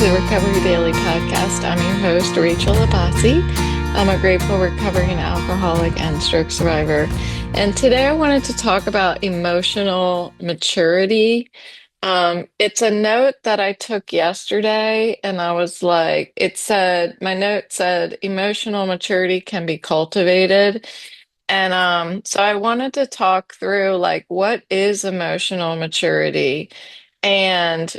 the Recovery Daily podcast. I'm your host, Rachel Abbasi. I'm a grateful recovering alcoholic and stroke survivor. And today I wanted to talk about emotional maturity. It's a note that I took yesterday, and I was like, my note said, emotional maturity can be cultivated. And so I wanted to talk through like what is emotional maturity? And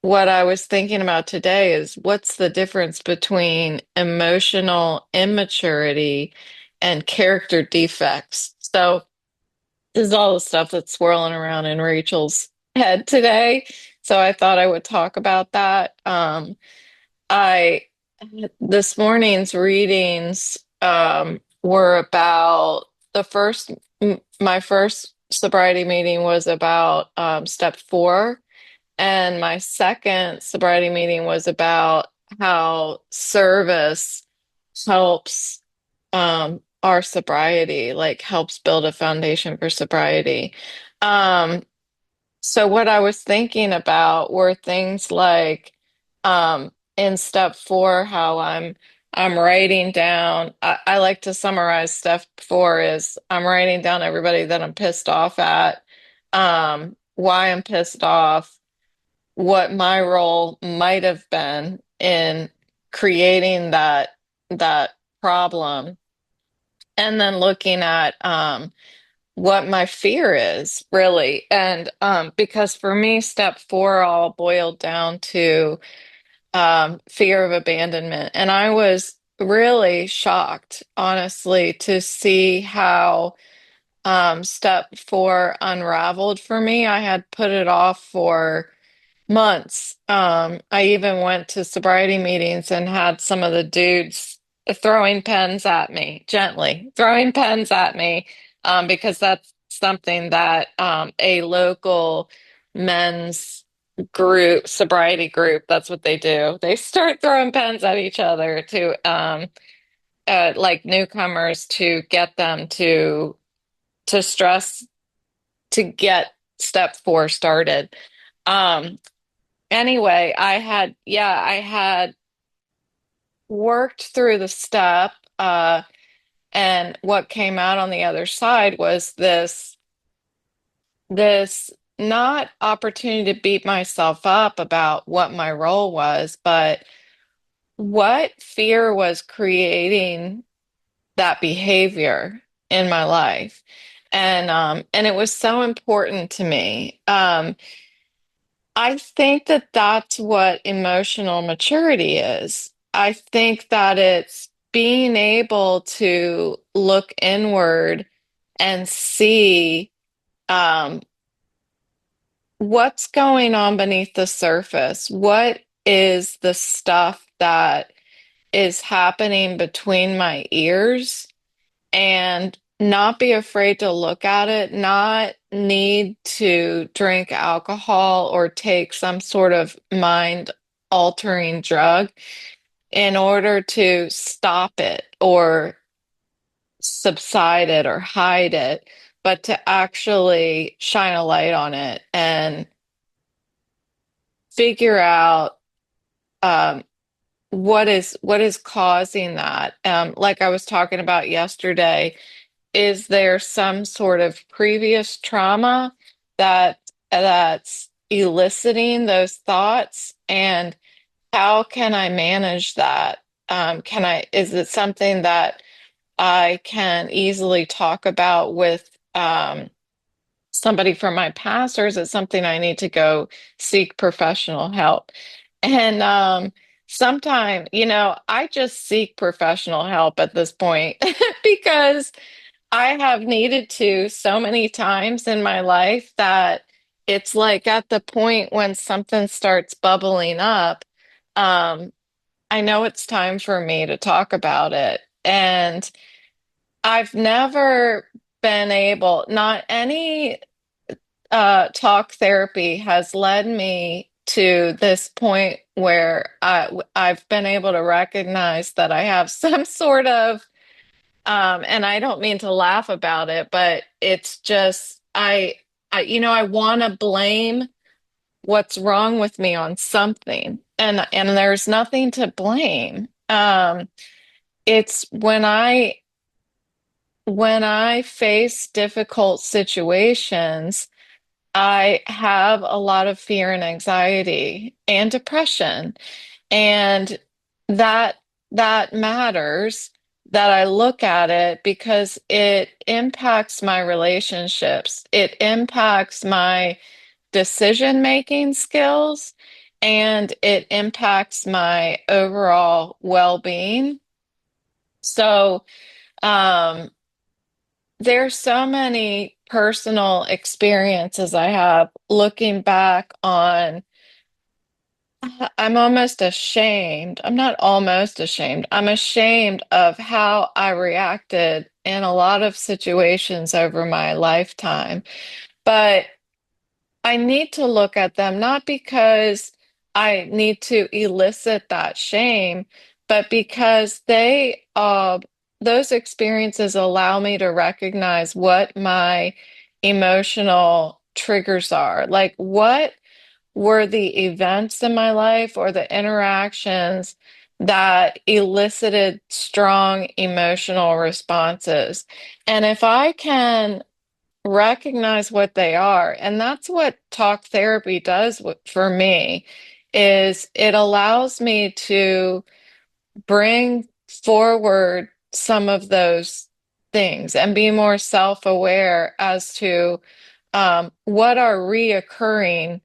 what I was thinking about today is what's the difference between emotional immaturity and character defects? So this is all the stuff that's swirling around in Rachel's head today. So I thought I would talk about that. I This morning's readings were about my first sobriety meeting was about step 4, and my second sobriety meeting was about how service helps our sobriety, like helps build a foundation for sobriety. Um, so what I was thinking about were things like in step 4, how I'm writing down. I like to summarize step 4 is I'm writing down everybody that I'm pissed off at, why I'm pissed off, what my role might have been in creating that problem, and then looking at what my fear is really. And because for me, step 4 all boiled down to fear of abandonment. And I was really shocked, honestly, to see how step 4 unraveled for me. I had put it off for months. I even went to sobriety meetings and had some of the dudes throwing pens at me, gently throwing pens at me, because that's something that a local men's group, sobriety group, that's what they do. They start throwing pens at each other to like newcomers to get them to stress to get step 4 started. Um, Anyway, I had worked through the step, and what came out on the other side was this not opportunity to beat myself up about what my role was, but what fear was creating that behavior in my life. And it was so important to me. I think that that's what emotional maturity is. I think that it's being able to look inward and see um, what's going on beneath the surface. What is the stuff that is happening between my ears? And not be afraid to look at it, not need to drink alcohol or take some sort of mind altering drug in order to stop it or subside it or hide it, but to actually shine a light on it and figure out um, what is causing that. Like I was talking about yesterday, is there some sort of previous trauma that's eliciting those thoughts? And how can I manage that? Is it something that I can easily talk about with somebody from my past, or is it something I need to go seek professional help? And sometimes, I just seek professional help at this point because I have needed to so many times in my life that it's like at the point when something starts bubbling up, um, I know it's time for me to talk about it. And I've never been able, not any talk therapy has led me to this point where I've been able to recognize that I have some sort of and I don't mean to laugh about it, but it's just I want to blame what's wrong with me on something, and there's nothing to blame. It's when I face difficult situations, I have a lot of fear and anxiety and depression. And that that matters that I look at it because it impacts my relationships. It impacts my decision-making skills and it impacts my overall well-being. So, um, there's so many personal experiences I have looking back on. I'm almost ashamed. I'm not almost ashamed. I'm ashamed of how I reacted in a lot of situations over my lifetime. But I need to look at them not because I need to elicit that shame, but because those experiences allow me to recognize what my emotional triggers are. Like, what were the events in my life or the interactions that elicited strong emotional responses? And if I can recognize what they are, and that's what talk therapy does for me, is it allows me to bring forward some of those things and be more self-aware as to what are reoccurring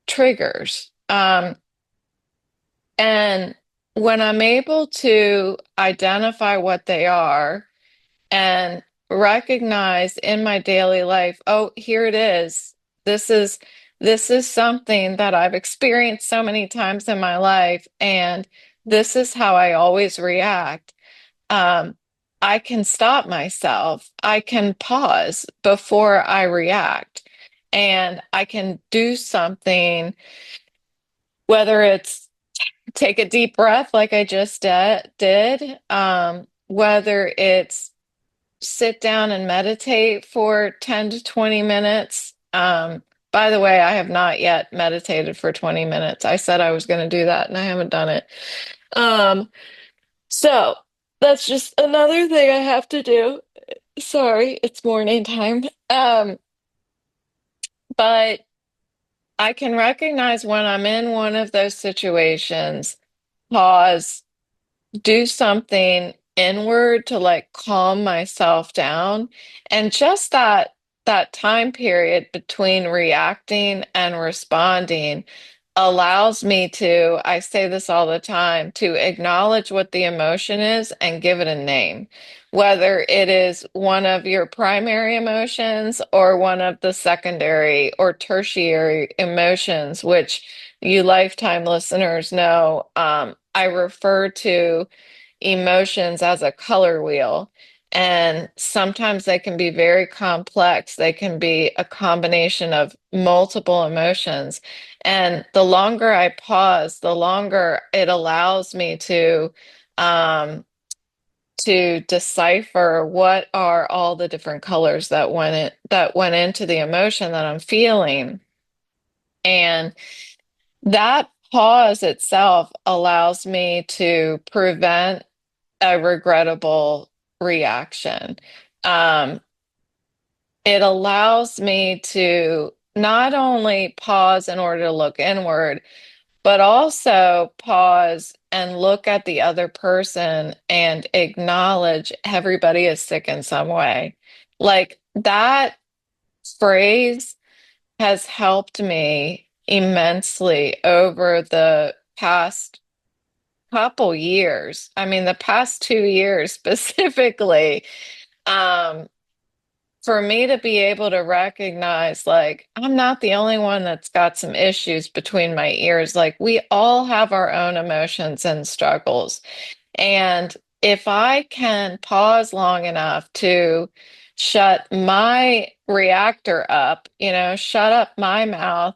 triggers. And when I'm able to identify what they are and recognize in my daily life, oh, here it is. This is this is something that I've experienced so many times in my life, and this is how I always react. Um, I can stop myself. I can pause before I react, and I can do something, whether it's take a deep breath like I just did, whether it's sit down and meditate for 10 to 20 minutes. By the way, I have not yet meditated for 20 minutes. I said I was going to do that and I haven't done it. Um, so that's just another thing I have to do. Sorry, it's morning time. But I can recognize when I'm in one of those situations, pause, do something inward to like calm myself down. And just that time period between reacting and responding allows me to, I say this all the time, to acknowledge what the emotion is and give it a name. Whether it is one of your primary emotions or one of the secondary or tertiary emotions, which you lifetime listeners know, I refer to emotions as a color wheel. And sometimes they can be very complex. They can be a combination of multiple emotions. And the longer I pause, the longer it allows me to decipher what are all the different colors that went into the emotion that I'm feeling. And that pause itself allows me to prevent a regrettable reaction. Um, it allows me to not only pause in order to look inward, but also pause and look at the other person and acknowledge everybody is sick in some way. Like, that phrase has helped me immensely over the past couple years. I mean, the past 2 years specifically, um, for me to be able to recognize, like, I'm not the only one that's got some issues between my ears. Like, we all have our own emotions and struggles. And if I can pause long enough to shut my reactor up, shut up my mouth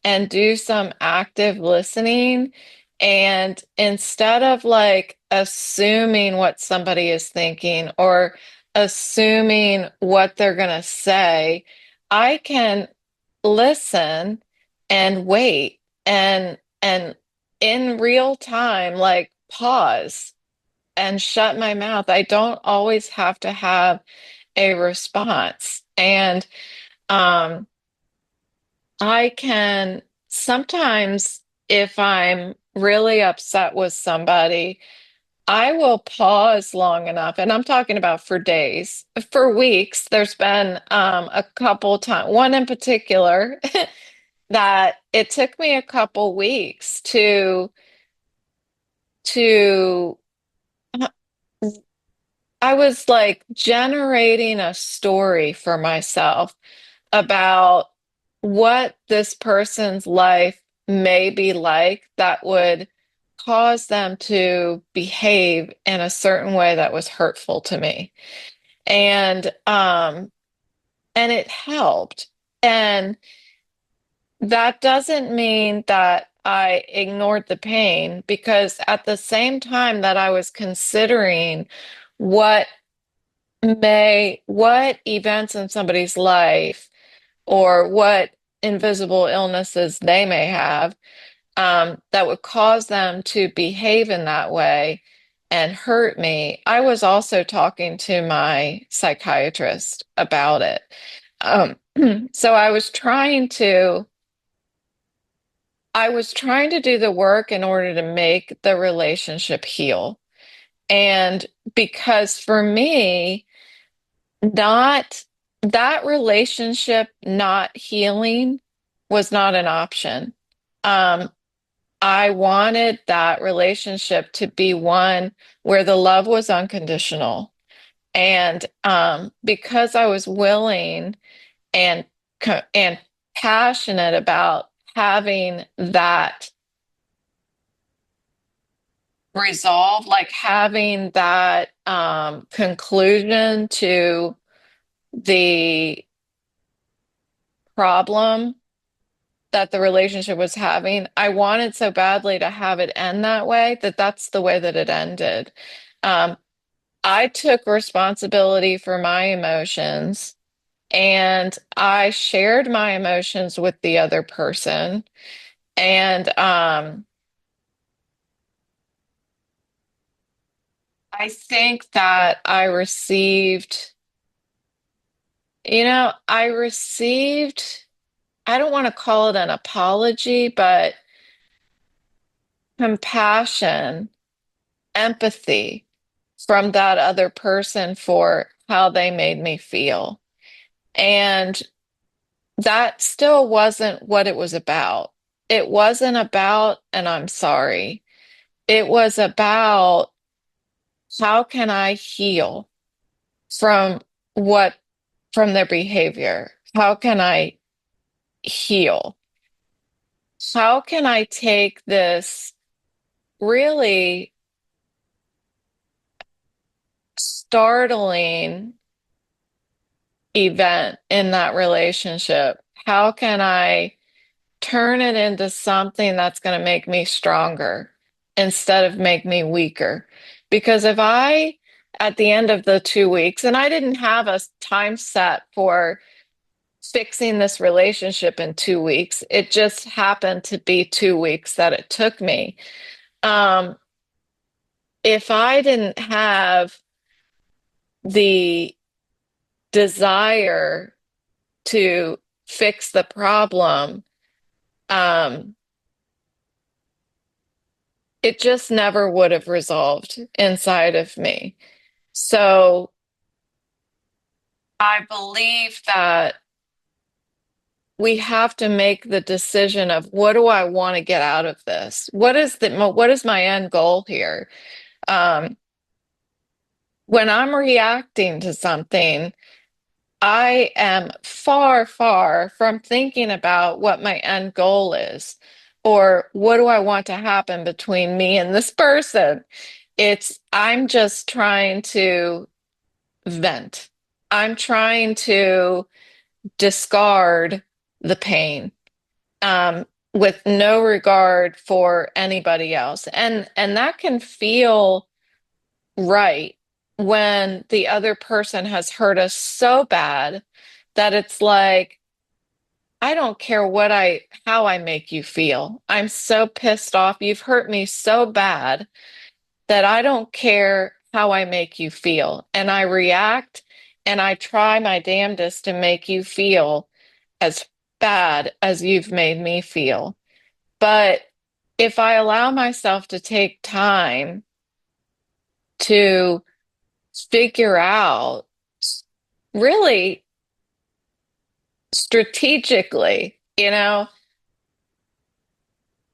and do some active listening, and instead of like assuming what somebody is thinking or assuming what they're going to say, I can listen and wait and in real time, like pause and shut my mouth. I don't always have to have a response. And um, I can sometimes, if I'm really upset with somebody, I will pause long enough, and I'm talking about for days, for weeks. There's been a couple times, one in particular, that it took me a couple weeks to I was like generating a story for myself about what this person's life may be like that would cause them to behave in a certain way that was hurtful to me. And it helped. And that doesn't mean that I ignored the pain, because at the same time that I was considering what what events in somebody's life or what invisible illnesses they may have, that would cause them to behave in that way and hurt me, I was also talking to my psychiatrist about it. Um, so I was trying to do the work in order to make the relationship heal. And because for me, not that relationship not healing was not an option. Um, I wanted that relationship to be one where the love was unconditional. And because I was willing and and passionate about having that resolve, like having that conclusion to the problem that the relationship was having, I wanted so badly to have it end that way that that's the way that it ended. Um, I took responsibility for my emotions and I shared my emotions with the other person. And I think that I received, I don't want to call it an apology, but compassion, empathy from that other person for how they made me feel. And that still wasn't what it was about. It wasn't about, and I'm sorry. It was about how can I heal from what, from their behavior? How can I heal? How can I take this really startling event in that relationship? How can I turn it into something that's going to make me stronger instead of make me weaker? Because if I, at the end of the 2 weeks, and I didn't have a time set for fixing this relationship in 2 weeks, it just happened to be 2 weeks that it took me. Um, if I didn't have the desire to fix the problem, um, it just never would have resolved inside of me. So I believe that we have to make the decision of what do I want to get out of this? What is my end goal here? Um, when I'm reacting to something, I am far, far from thinking about what my end goal is or what do I want to happen between me and this person. I'm just trying to vent. I'm trying to discard the pain, with no regard for anybody else. And that can feel right when the other person has hurt us so bad that it's like, I don't care how I make you feel. I'm so pissed off. You've hurt me so bad that I don't care how I make you feel. And I react and I try my damnedest to make you feel as bad as you've made me feel. But if I allow myself to take time to figure out really strategically,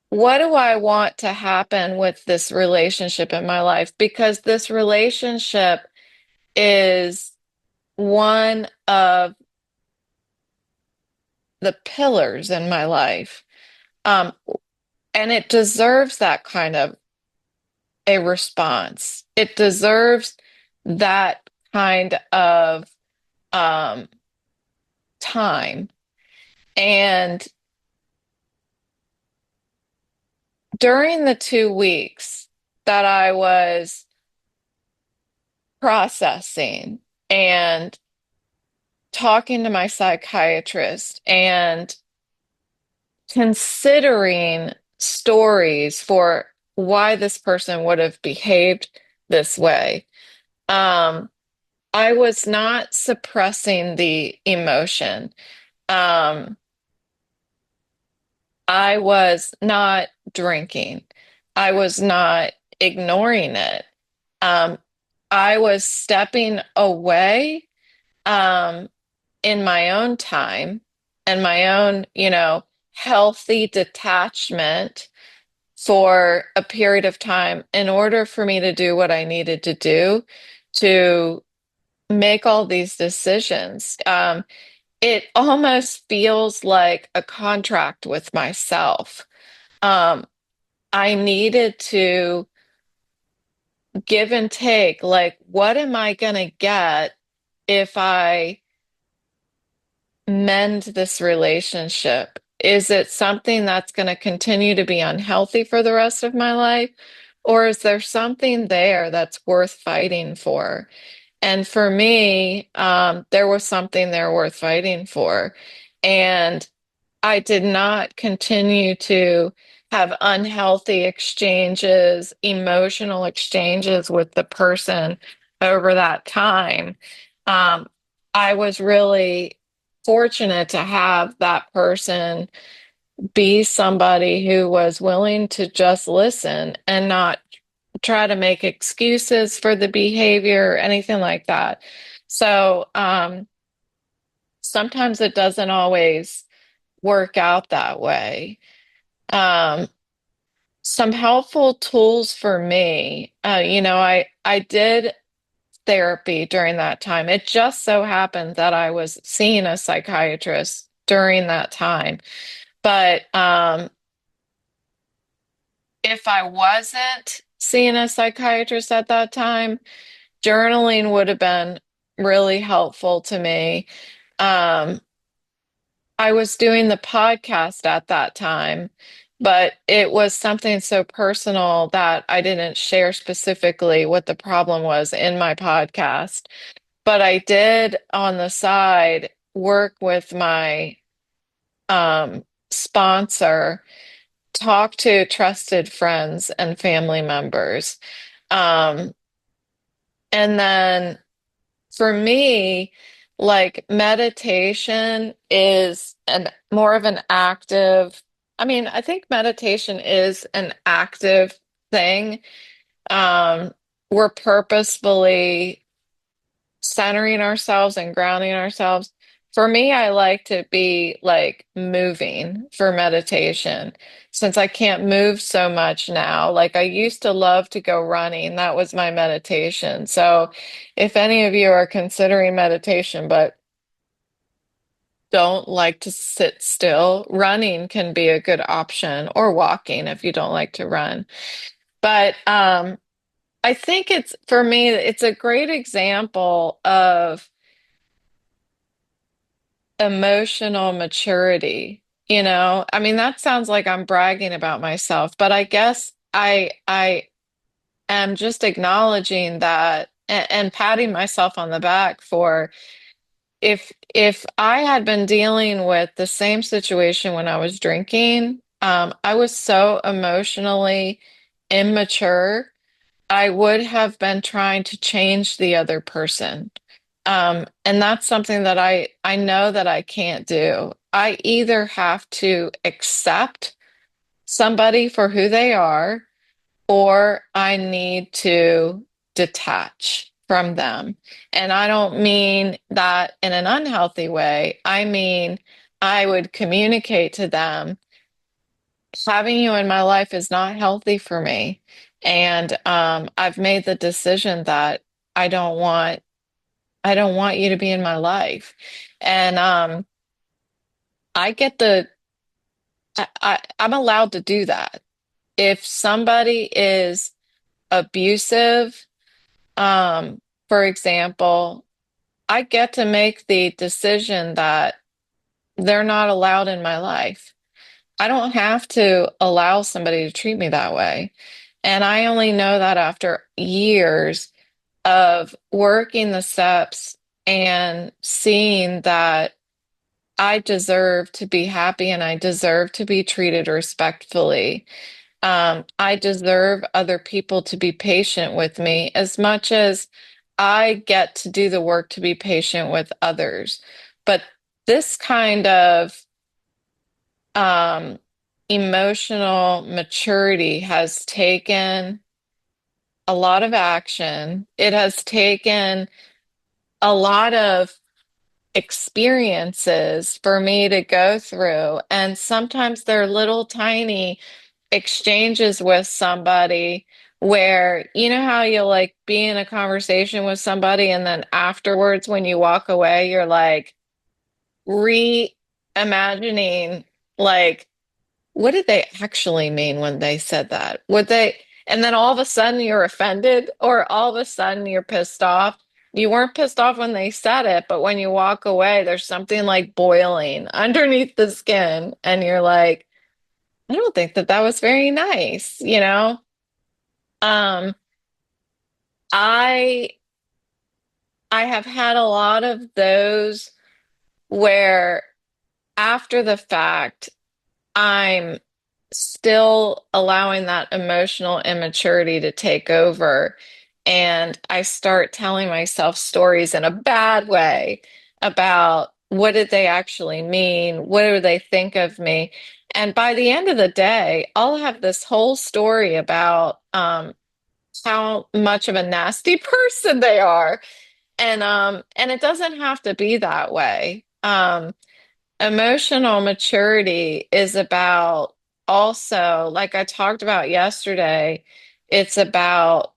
what do I want to happen with this relationship in my life? Because this relationship is one of the pillars in my life. Um, and it deserves that kind of a response. It deserves that kind of um, time. And during the 2 weeks that I was processing and talking to my psychiatrist and considering stories for why this person would have behaved this way, um, I was not suppressing the emotion. Um, I was not drinking. I was not ignoring it. Um, I was stepping away um, in my own time and my own, healthy detachment for a period of time in order for me to do what I needed to do to make all these decisions. It almost feels like a contract with myself. Um, I needed to give and take, like, what am I going to get if I mend this relationship? Is it something that's going to continue to be unhealthy for the rest of my life? Or is there something there that's worth fighting for? And for me, there was something there worth fighting for. And I did not continue to have unhealthy exchanges, emotional exchanges with the person over that time. Um, I was really fortunate to have that person be somebody who was willing to just listen and not try to make excuses for the behavior or anything like that. So, sometimes it doesn't always work out that way. Um, some helpful tools for me, I did therapy during that time. It just so happened that I was seeing a psychiatrist during that time. But if I wasn't seeing a psychiatrist at that time, journaling would have been really helpful to me. Um, I was doing the podcast at that time, but it was something so personal that I didn't share specifically what the problem was in my podcast. But I did on the side work with my sponsor, talk to trusted friends and family members. Um, and then for me, like meditation is an more of an active, I mean, I think meditation is an active thing. Um, we're purposefully centering ourselves and grounding ourselves. For me, I like to be like moving for meditation since I can't move so much now. Like I used to love to go running, that was my meditation. So if any of you are considering meditation but don't like to sit still, running can be a good option, or walking if you don't like to run. But I think it's for me, it's a great example of emotional maturity. I mean, that sounds like I'm bragging about myself, but I guess I am just acknowledging that and patting myself on the back for if I had been dealing with the same situation when I was drinking, I was so emotionally immature. I would have been trying to change the other person. And that's something that I know that I can't do. I either have to accept somebody for who they are, or I need to detach from them. And I don't mean that in an unhealthy way. I mean, I would communicate to them, having you in my life is not healthy for me. And I've made the decision that I don't want I don't want you to be in my life. And I get the I'm allowed to do that. If somebody is abusive, um, for example, I get to make the decision that they're not allowed in my life. I don't have to allow somebody to treat me that way. And I only know that after years of working the steps and seeing that I deserve to be happy and I deserve to be treated respectfully. I deserve other people to be patient with me as much as I get to do the work to be patient with others. But this kind of um, emotional maturity has taken a lot of action. It has taken a lot of experiences for me to go through. And sometimes they're little tiny exchanges with somebody where, you know, how you'll like be in a conversation with somebody and then afterwards, when you walk away, you're like reimagining, like, what did they actually mean when they said that? Would they, and then all of a sudden you're offended, or all of a sudden you're pissed off. You weren't pissed off when they said it, but when you walk away, there's something like boiling underneath the skin, and you're like, I don't think that that was very nice, you know? Um, I I have had a lot of those where after the fact, I'm still allowing that emotional immaturity to take over. And I start telling myself stories in a bad way about what did they actually mean? What do they think of me? And by the end of the day, I'll have this whole story about how much of a nasty person they are. And it doesn't have to be that way. Emotional maturity is about, also, like I talked about yesterday, it's about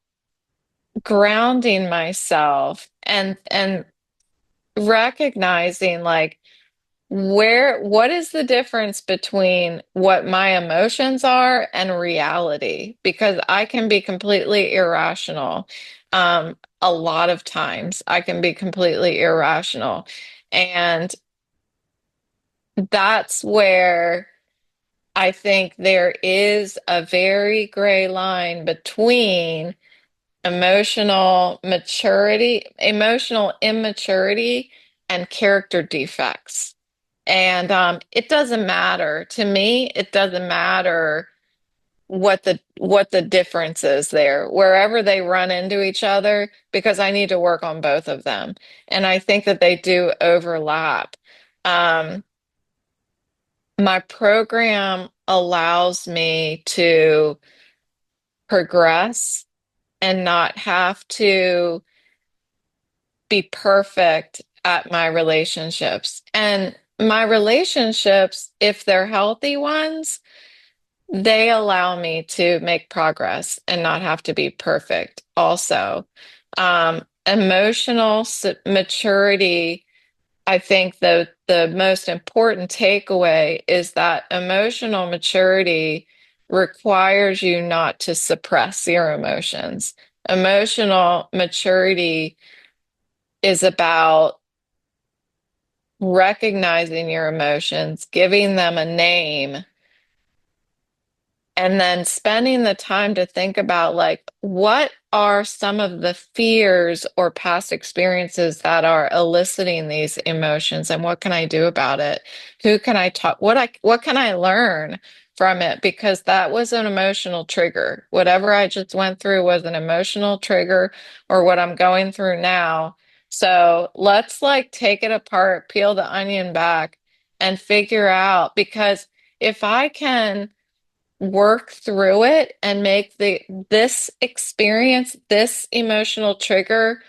grounding myself and recognizing like what is the difference between what my emotions are and reality? Because I can be completely irrational. A lot of times I can be completely irrational. And that's where I think there is a very gray line between emotional immaturity, and character defects. And it doesn't matter to me. It doesn't matter what the difference is there, wherever they run into each other, because I need to work on both of them. And I think that they do overlap. Um, my program allows me to progress and not have to be perfect at my relationships. And my relationships, if they're healthy ones, they allow me to make progress and not have to be perfect also. Emotional maturity, I think the most important takeaway is that emotional maturity requires you not to suppress your emotions. Emotional maturity is about recognizing your emotions, giving them a name, and then spending the time to think about like what are some of the fears or past experiences that are eliciting these emotions and what can I do about it? Who can I talk what can I learn from it? Because that was an emotional trigger. Whatever I just went through was an emotional trigger or what I'm going through now. So let's like take it apart, peel the onion back and figure out because if I can work through it and make this experience, this emotional trigger,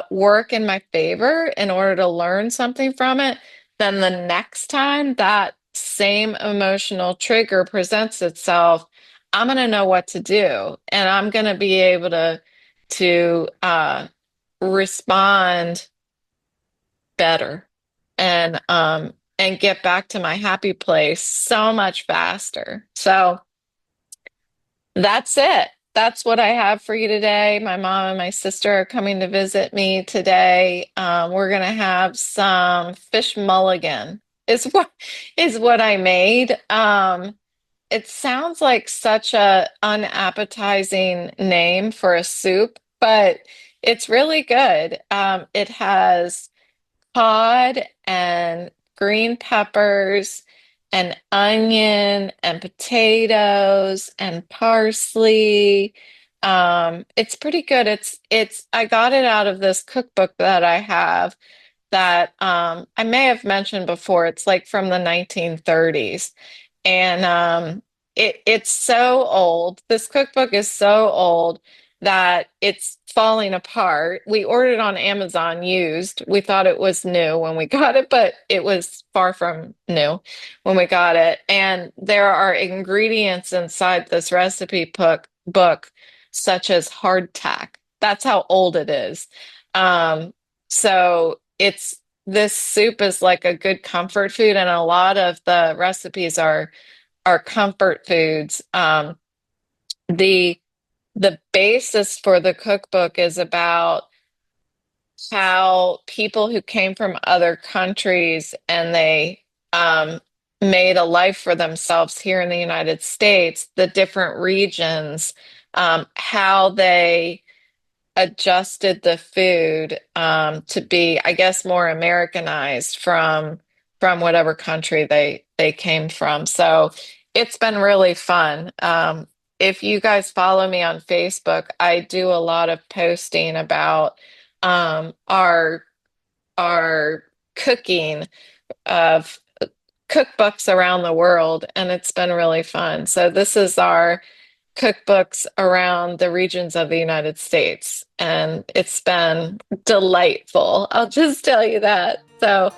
work in my favor in order to learn something from it, then the next time that same emotional trigger presents itself, I'm going to know what to do, and I'm going to be able to respond better and get back to my happy place so much faster. So that's it. That's what I have for you today. My mom and my sister are coming to visit me today. We're gonna have some fish mulligan. Is what I made. It sounds like such a unappetizing name for a soup, but it's really good. It has cod and green peppers and onion and potatoes and parsley. It's pretty good. It's I got it out of this cookbook that I have that I may have mentioned before. It's like from the 1930s. And it's so old. This cookbook is so old that it's falling apart. We ordered on Amazon used. We thought it was new when we got it, but it was far from new when we got it. And there are ingredients inside this book such as hardtack. That's how old it is. So it's this soup is like a good comfort food, and a lot of the recipes are comfort foods. The the basis for the cookbook is about how people who came from other countries and they made a life for themselves here in the United States, the different regions, how they adjusted the food to be, I guess, more Americanized from whatever country they came from. So it's been really fun. If you guys follow me on Facebook, I do a lot of posting about our cooking of cookbooks around the world, and it's been really fun. So this is our cookbooks around the regions of the United States, and it's been delightful. I'll just tell you that. So,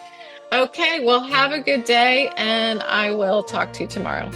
okay, well, have a good day, and I will talk to you tomorrow.